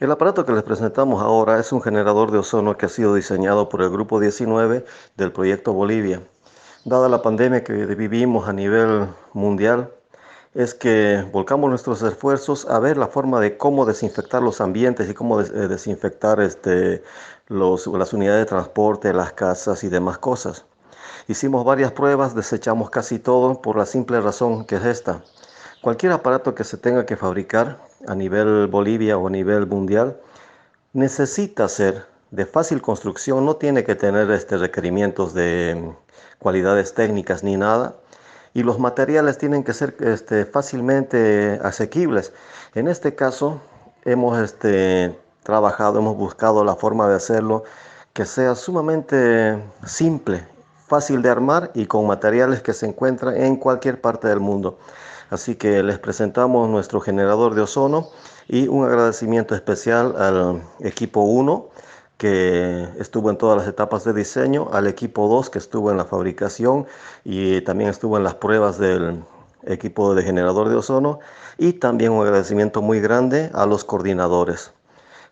El aparato que les presentamos ahora es un generador de ozono que ha sido diseñado por el Grupo 19 del Proyecto Bolivia. Dada la pandemia que vivimos a nivel mundial, es que volcamos nuestros esfuerzos a ver la forma de cómo desinfectar los ambientes y cómo desinfectar las unidades de transporte, las casas y demás cosas. Hicimos varias pruebas, desechamos casi todo por la simple razón que es esta. Cualquier aparato que se tenga que fabricar a nivel Bolivia o a nivel mundial necesita ser de fácil construcción, no tiene que tener requerimientos de cualidades técnicas ni nada. Y los materiales tienen que ser fácilmente asequibles. En este caso, hemos trabajado, hemos buscado la forma de hacerlo que sea sumamente simple, fácil de armar y con materiales que se encuentran en cualquier parte del mundo. Así que les presentamos nuestro generador de ozono y un agradecimiento especial al equipo 1 que estuvo en todas las etapas de diseño, al equipo 2 que estuvo en la fabricación y también estuvo en las pruebas del equipo de generador de ozono, y también un agradecimiento muy grande a los coordinadores,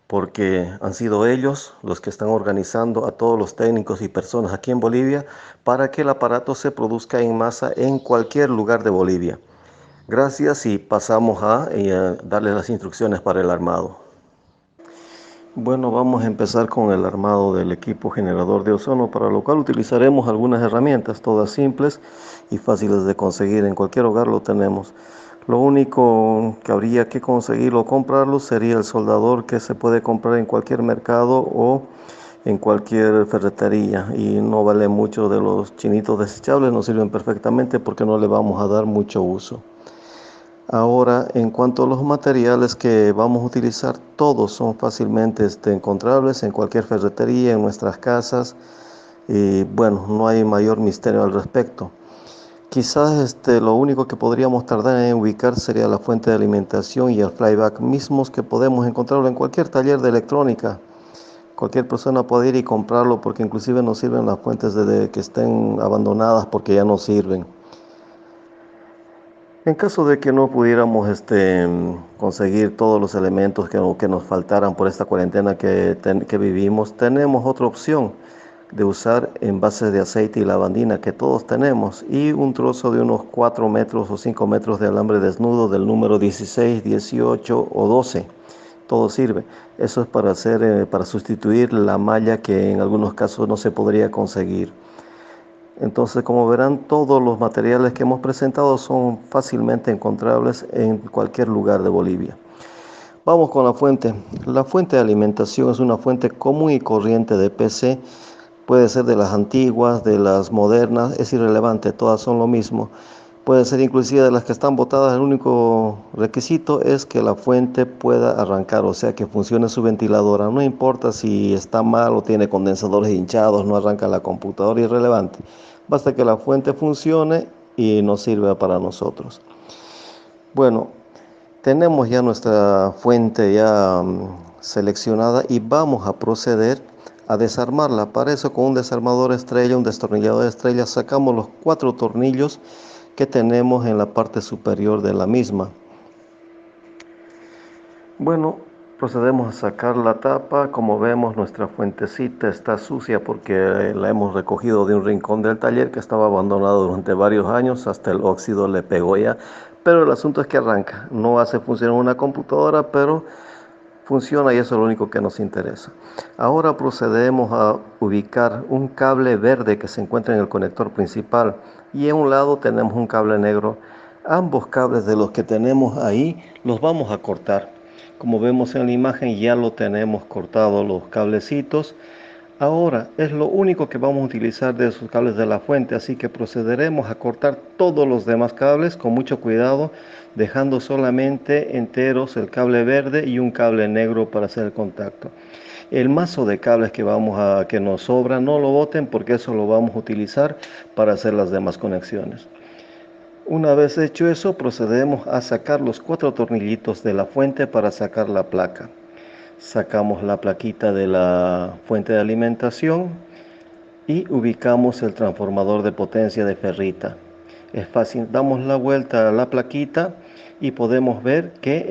porque han sido ellos los que están organizando a todos los técnicos y personas aquí en Bolivia para que el aparato se produzca en masa en cualquier lugar de Bolivia. Gracias y pasamos a darles las instrucciones para el armado. Bueno, vamos a empezar con el armado del equipo generador de ozono, para lo cual utilizaremos algunas herramientas, todas simples y fáciles de conseguir. En cualquier hogar lo tenemos. Lo único que habría que conseguirlo o comprarlo sería el soldador, que se puede comprar en cualquier mercado o en cualquier ferretería, y no vale mucho. De los chinitos desechables nos sirven perfectamente porque no le vamos a dar mucho uso. Ahora, en cuanto a los materiales que vamos a utilizar, todos son fácilmente encontrables en cualquier ferretería, en nuestras casas, y bueno, no hay mayor misterio al respecto. Quizás lo único que podríamos tardar en ubicar sería la fuente de alimentación y el flyback mismos, que podemos encontrarlo en cualquier taller de electrónica. Cualquier persona puede ir y comprarlo, porque inclusive nos sirven las fuentes que estén abandonadas porque ya no sirven. En caso de que no pudiéramos conseguir todos los elementos que nos faltaran por esta cuarentena que vivimos, tenemos otra opción de usar envases de aceite y lavandina que todos tenemos, y un trozo de unos 4 metros o 5 metros de alambre desnudo del número 16, 18 o 12. Todo sirve. Eso es para sustituir la malla que en algunos casos no se podría conseguir. Entonces, como verán, todos los materiales que hemos presentado son fácilmente encontrables en cualquier lugar de Bolivia. Vamos con la fuente. La fuente de alimentación es una fuente común y corriente de PC. Puede ser de las antiguas, de las modernas, es irrelevante, todas son lo mismo. Puede ser inclusive de las que están botadas. El único requisito es que la fuente pueda arrancar, o sea, que funcione su ventiladora. No importa si está mal o tiene condensadores hinchados, no arranca la computadora, irrelevante. Basta que la fuente funcione y nos sirva para nosotros. Bueno, tenemos ya nuestra fuente ya seleccionada y vamos a proceder a desarmarla. Para eso, con un desarmador estrella, un destornillador estrella, sacamos los 4 tornillos que tenemos en la parte superior de la misma. Bueno, procedemos a sacar la tapa. Como vemos, nuestra fuentecita está sucia porque la hemos recogido de un rincón del taller que estaba abandonado durante varios años, hasta el óxido le pegó ya. Pero el asunto es que arranca. No hace funcionar una computadora, pero funciona, y eso es lo único que nos interesa. Ahora procedemos a ubicar un cable verde que se encuentra en el conector principal, y en un lado tenemos un cable negro. Ambos cables de los que tenemos ahí los vamos a cortar. Como vemos en la imagen, ya lo tenemos cortado los cablecitos. Ahora es lo único que vamos a utilizar de esos cables de la fuente, así que procederemos a cortar todos los demás cables con mucho cuidado, dejando solamente enteros el cable verde y un cable negro para hacer el contacto. El mazo de cables que nos sobra, no lo boten, porque eso lo vamos a utilizar para hacer las demás conexiones. Una vez hecho eso, procedemos a sacar los 4 tornillitos de la fuente para sacar la placa. Sacamos la plaquita de la fuente de alimentación y ubicamos el transformador de potencia de ferrita. Es fácil, damos la vuelta a la plaquita y podemos ver que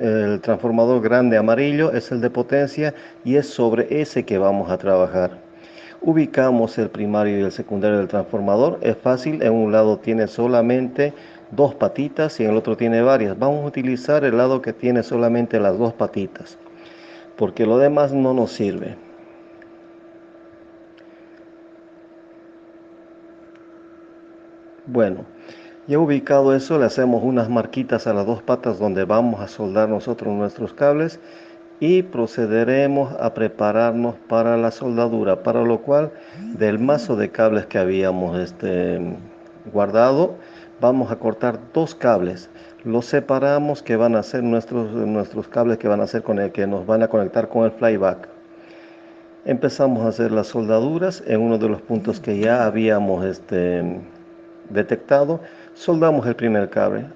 el transformador grande amarillo es el de potencia y es sobre ese que vamos a trabajar. Ubicamos el primario y el secundario del transformador. Es fácil, en un lado tiene solamente dos patitas y en el otro tiene varias. Vamos a utilizar el lado que tiene solamente las dos patitas, porque lo demás no nos sirve. Bueno, ya ubicado eso, le hacemos unas marquitas a las dos patas donde vamos a soldar nosotros nuestros cables y procederemos a prepararnos para la soldadura, para lo cual del mazo de cables que habíamos guardado, vamos a cortar dos cables. Los separamos que van a ser nuestros cables que van a ser con el que nos van a conectar con el flyback. Empezamos a hacer las soldaduras en uno de los puntos que ya habíamos detectado. Soldamos el primer cable.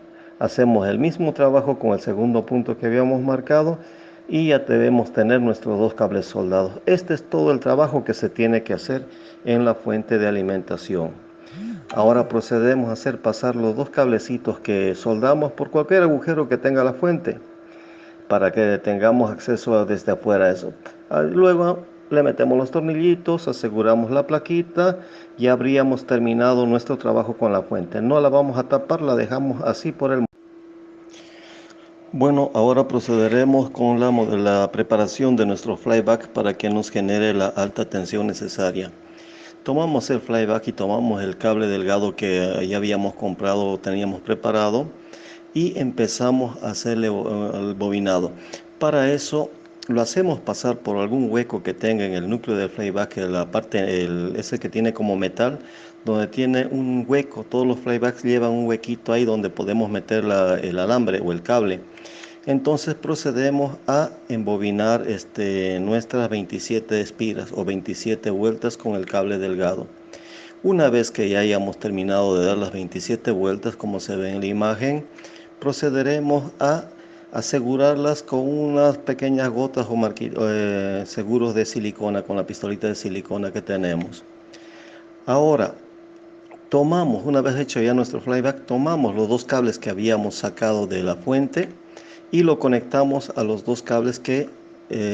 Hacemos el mismo trabajo con el segundo punto que habíamos marcado y ya debemos tener nuestros dos cables soldados. Este es todo el trabajo que se tiene que hacer en la fuente de alimentación. Ahora procedemos a hacer pasar los dos cablecitos que soldamos por cualquier agujero que tenga la fuente, para que tengamos acceso desde afuera a eso. Luego le metemos los tornillitos, aseguramos la plaquita y habríamos terminado nuestro trabajo con la fuente. No la vamos a tapar, la dejamos así por el momento. Bueno, ahora procederemos con la preparación de nuestro flyback para que nos genere la alta tensión necesaria. Tomamos el flyback y tomamos el cable delgado que ya habíamos comprado o teníamos preparado y empezamos a hacerle el bobinado. Para eso lo hacemos pasar por algún hueco que tenga en el núcleo del flyback, la parte, ese que tiene como metal, donde tiene un hueco. Todos los flybacks llevan un huequito ahí donde podemos meter el alambre o el cable. Entonces procedemos a embobinar nuestras 27 espiras o 27 vueltas con el cable delgado. Una vez que ya hayamos terminado de dar las 27 vueltas, como se ve en la imagen, procederemos a asegurarlas con unas pequeñas gotas o seguros de silicona, con la pistolita de silicona que tenemos. Ahora, una vez hecho ya nuestro flyback, tomamos los dos cables que habíamos sacado de la fuente y lo conectamos a los dos cables que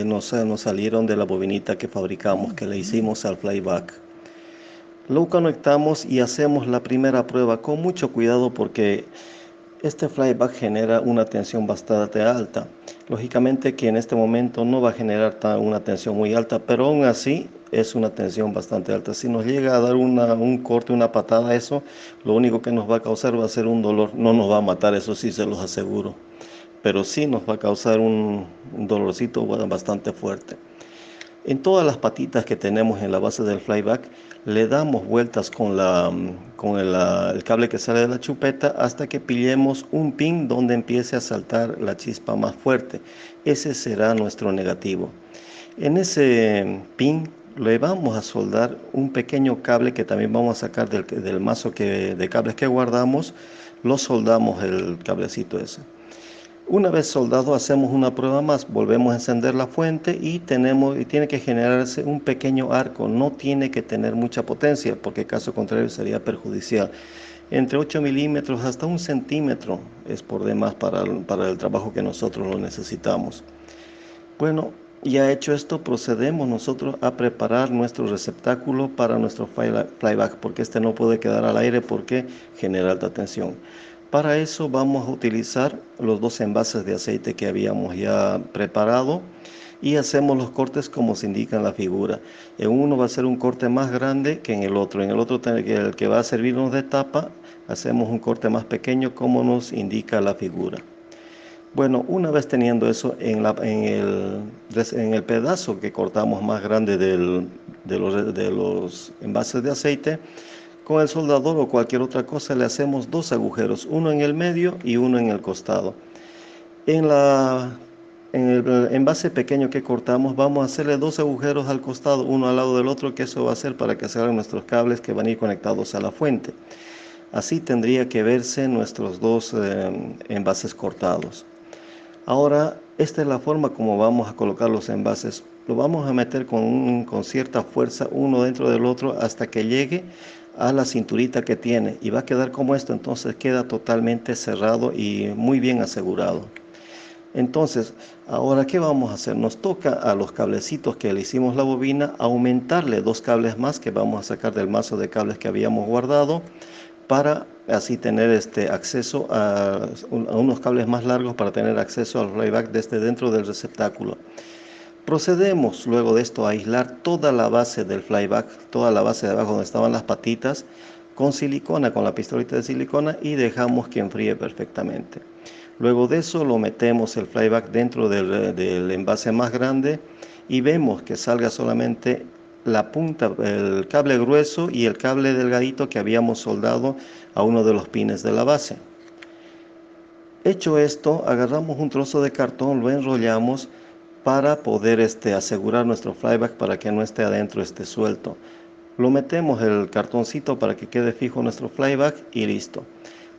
nos salieron de la bobinita que fabricamos, que le hicimos al flyback. Lo conectamos y hacemos la primera prueba con mucho cuidado porque este flyback genera una tensión bastante alta. Lógicamente que en este momento no va a generar una tensión muy alta, pero aún así es una tensión bastante alta. Si nos llega a dar un corte, una patada, eso lo único que nos va a causar va a ser un dolor. No nos va a matar, eso sí se los aseguro, pero sí nos va a causar un dolorcito bastante fuerte. En todas las patitas que tenemos en la base del flyback le damos vueltas con el cable que sale de la chupeta hasta que pillemos un pin donde empiece a saltar la chispa más fuerte. Ese será nuestro negativo. En ese pin le vamos a soldar un pequeño cable que también vamos a sacar del mazo de cables que guardamos. Lo soldamos el cablecito ese. Una vez soldado hacemos una prueba más, volvemos a encender la fuente y tiene que generarse un pequeño arco, no tiene que tener mucha potencia porque caso contrario sería perjudicial. Entre 8 milímetros hasta 1 centímetro es por demás para el trabajo que nosotros lo necesitamos. Bueno, ya hecho esto procedemos nosotros a preparar nuestro receptáculo para nuestro flyback porque este no puede quedar al aire porque genera alta tensión. Para eso vamos a utilizar los dos envases de aceite que habíamos ya preparado y hacemos los cortes como se indica en la figura. En uno va a ser un corte más grande que en el otro. En el otro, el que va a servirnos de tapa, hacemos un corte más pequeño como nos indica la figura. Bueno, una vez teniendo eso en el pedazo que cortamos más grande de los envases de aceite, con el soldador o cualquier otra cosa le hacemos dos agujeros, uno en el medio y uno en el costado. En el envase pequeño que cortamos vamos a hacerle dos agujeros al costado, uno al lado del otro, que eso va a ser para que salgan nuestros cables que van a ir conectados a la fuente. Así tendría que verse nuestros dos envases cortados. Ahora, esta es la forma como vamos a colocar los envases. Lo vamos a meter con cierta fuerza uno dentro del otro hasta que llegue a la cinturita que tiene y va a quedar como esto. Entonces queda totalmente cerrado y muy bien asegurado. Entonces, ahora, ¿qué vamos a hacer? Nos toca a los cablecitos que le hicimos la bobina aumentarle 2 cables más que vamos a sacar del mazo de cables que habíamos guardado, para así tener acceso a unos cables más largos, para tener acceso al flyback desde dentro del receptáculo. Procedemos luego de esto a aislar toda la base del flyback, toda la base de abajo donde estaban las patitas, con silicona, con la pistolita de silicona, y dejamos que enfríe perfectamente. Luego de eso lo metemos el flyback dentro del envase más grande y vemos que salga solamente la punta, el cable grueso y el cable delgadito que habíamos soldado a uno de los pines de la base. Hecho esto, agarramos un trozo de cartón, lo enrollamos para poder asegurar nuestro flyback, para que no esté adentro, esté suelto. Lo metemos el cartoncito para que quede fijo nuestro flyback y listo.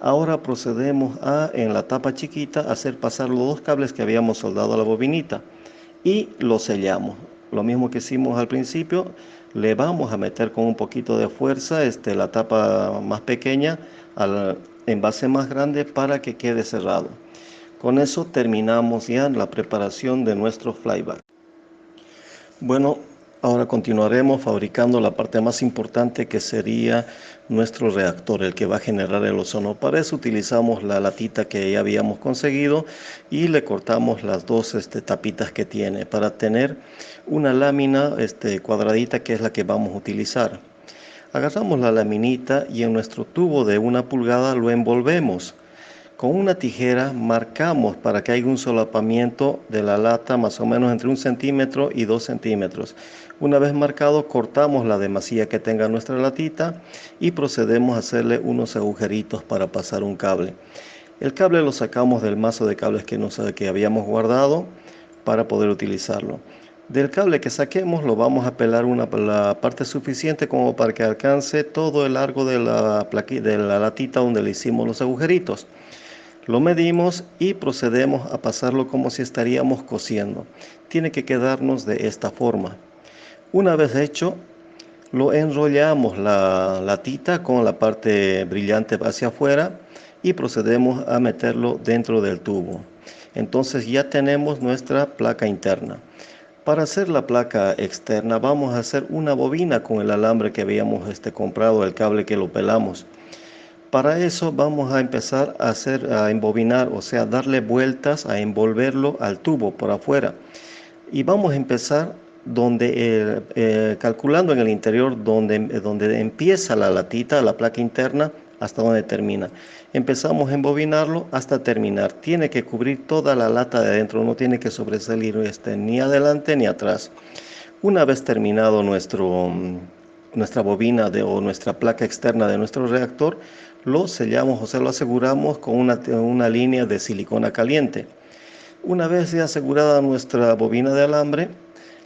Ahora procedemos a, en la tapa chiquita, hacer pasar los 2 cables que habíamos soldado a la bobinita y lo sellamos. Lo mismo que hicimos al principio, le vamos a meter con un poquito de fuerza la tapa más pequeña al envase más grande para que quede cerrado. Con eso terminamos ya la preparación de nuestro flyback. Bueno, ahora continuaremos fabricando la parte más importante, que sería nuestro reactor, el que va a generar el ozono. Para eso utilizamos la latita que ya habíamos conseguido y le cortamos las 2 tapitas que tiene para tener una lámina cuadradita, que es la que vamos a utilizar. Agarramos la laminita y en nuestro tubo de 1 pulgada lo envolvemos. Con una tijera marcamos para que haya un solapamiento de la lata, más o menos entre 1 centímetro y 2 centímetros. Una vez marcado, cortamos la demasía que tenga nuestra latita y procedemos a hacerle unos agujeritos para pasar un cable. El cable lo sacamos del mazo de cables que habíamos guardado para poder utilizarlo. Del cable que saquemos lo vamos a pelar la parte suficiente como para que alcance todo el largo de la latita donde le hicimos los agujeritos. Lo medimos y procedemos a pasarlo como si estaríamos cosiendo. Tiene que quedarnos de esta forma. Una vez hecho, lo enrollamos la latita con la parte brillante hacia afuera y procedemos a meterlo dentro del tubo. Entonces ya tenemos nuestra placa interna. Para hacer la placa externa vamos a hacer una bobina con el alambre que habíamos comprado, el cable que lo pelamos. Para eso vamos a empezar a embobinar, o sea, darle vueltas, a envolverlo al tubo por afuera. Y vamos a empezar calculando en el interior donde empieza la latita, la placa interna, hasta donde termina. Empezamos a embobinarlo hasta terminar. Tiene que cubrir toda la lata de adentro, no tiene que sobresalir ni adelante ni atrás. Una vez terminado nuestra bobina o nuestra placa externa de nuestro reactor, lo sellamos, o sea, lo aseguramos con una línea de silicona caliente. Una vez ya asegurada nuestra bobina de alambre,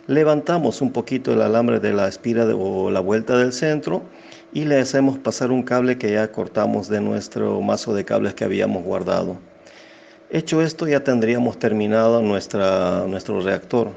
levantamos un poquito el alambre de la espira o la vuelta del centro y le hacemos pasar un cable que ya cortamos de nuestro mazo de cables que habíamos guardado. Hecho esto, ya tendríamos terminado nuestro reactor.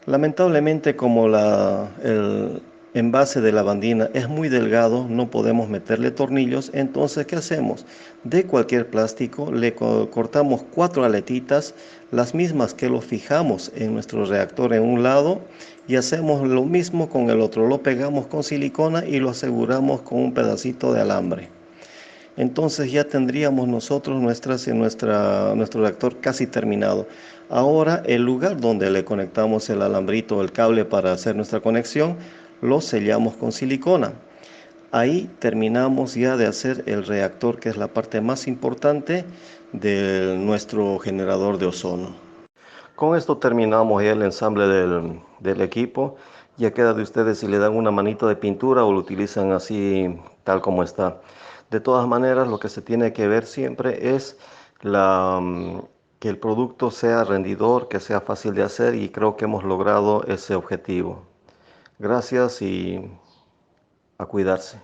Lamentablemente, como el envase de lavandina es muy delgado, no podemos meterle tornillos. Entonces, ¿qué hacemos? De cualquier plástico le cortamos 4 aletitas, las mismas que lo fijamos en nuestro reactor en un lado, y hacemos lo mismo con el otro. Lo pegamos con silicona y lo aseguramos con un pedacito de alambre. Entonces ya tendríamos nosotros nuestro reactor casi terminado. Ahora, el lugar donde le conectamos el alambrito o el cable para hacer nuestra conexión, lo sellamos con silicona. Ahí terminamos ya de hacer el reactor, que es la parte más importante de nuestro generador de ozono. Con esto terminamos ya el ensamble del equipo. Ya queda de ustedes si le dan una manita de pintura o lo utilizan así tal como está. De todas maneras, lo que se tiene que ver siempre es que el producto sea rendidor, que sea fácil de hacer, y creo que hemos logrado ese objetivo. Gracias y a cuidarse.